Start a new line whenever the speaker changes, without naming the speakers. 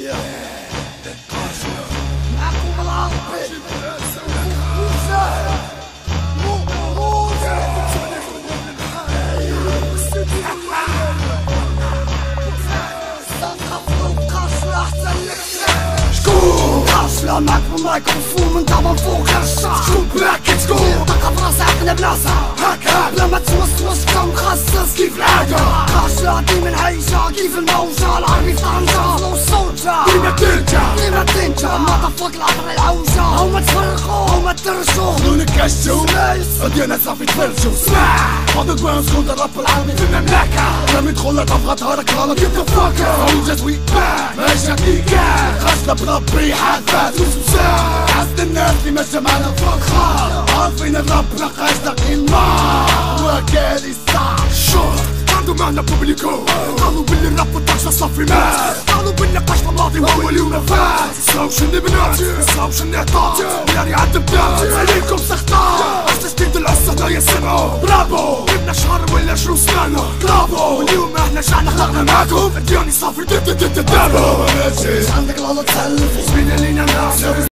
معكم العربي لا معك بالميكروفون من طبعا فوق الشعر شكون باكي تكون طاقة براسها عقنا بلاصة هكا بلا ما توسوس كان مخصص كيف العادة قاشلة ديما عايشة كيف الموجة العربي في طنجة فلو صوتها ديما تنجا ما طفوك العطر العوجة هما تفرقوا هما ترشوا خلونا كشوا ديالنا صافي تفرشوا اسمع هذا كوان سكون الراب العربي في المملكة لما يدخل تبغى تهرك غلط كيف تفكر موجة وي ماشي كيكا خاصنا بربي حافات حسد الناس اللي ماشا معنا فخار عارفين الرب نقاش داقي الماء وكالي صعب شهر عندو معنا بوبليكو قالوا باللي الرب والطاقشة صافي مات قالوا بالنقاش الماضي هو اليوم فات ساوش النبنات ساوش النعطات ياري عالدبات عليكم سخطات عشت جديد العصة لا يسمعوا برافو جبنا شهر ولا شنو سمعنا برافو اليوم احنا شعنا خلقنا معاكم ادياني صافي دابو عندك الغلط تسلف زمينا لينا الناس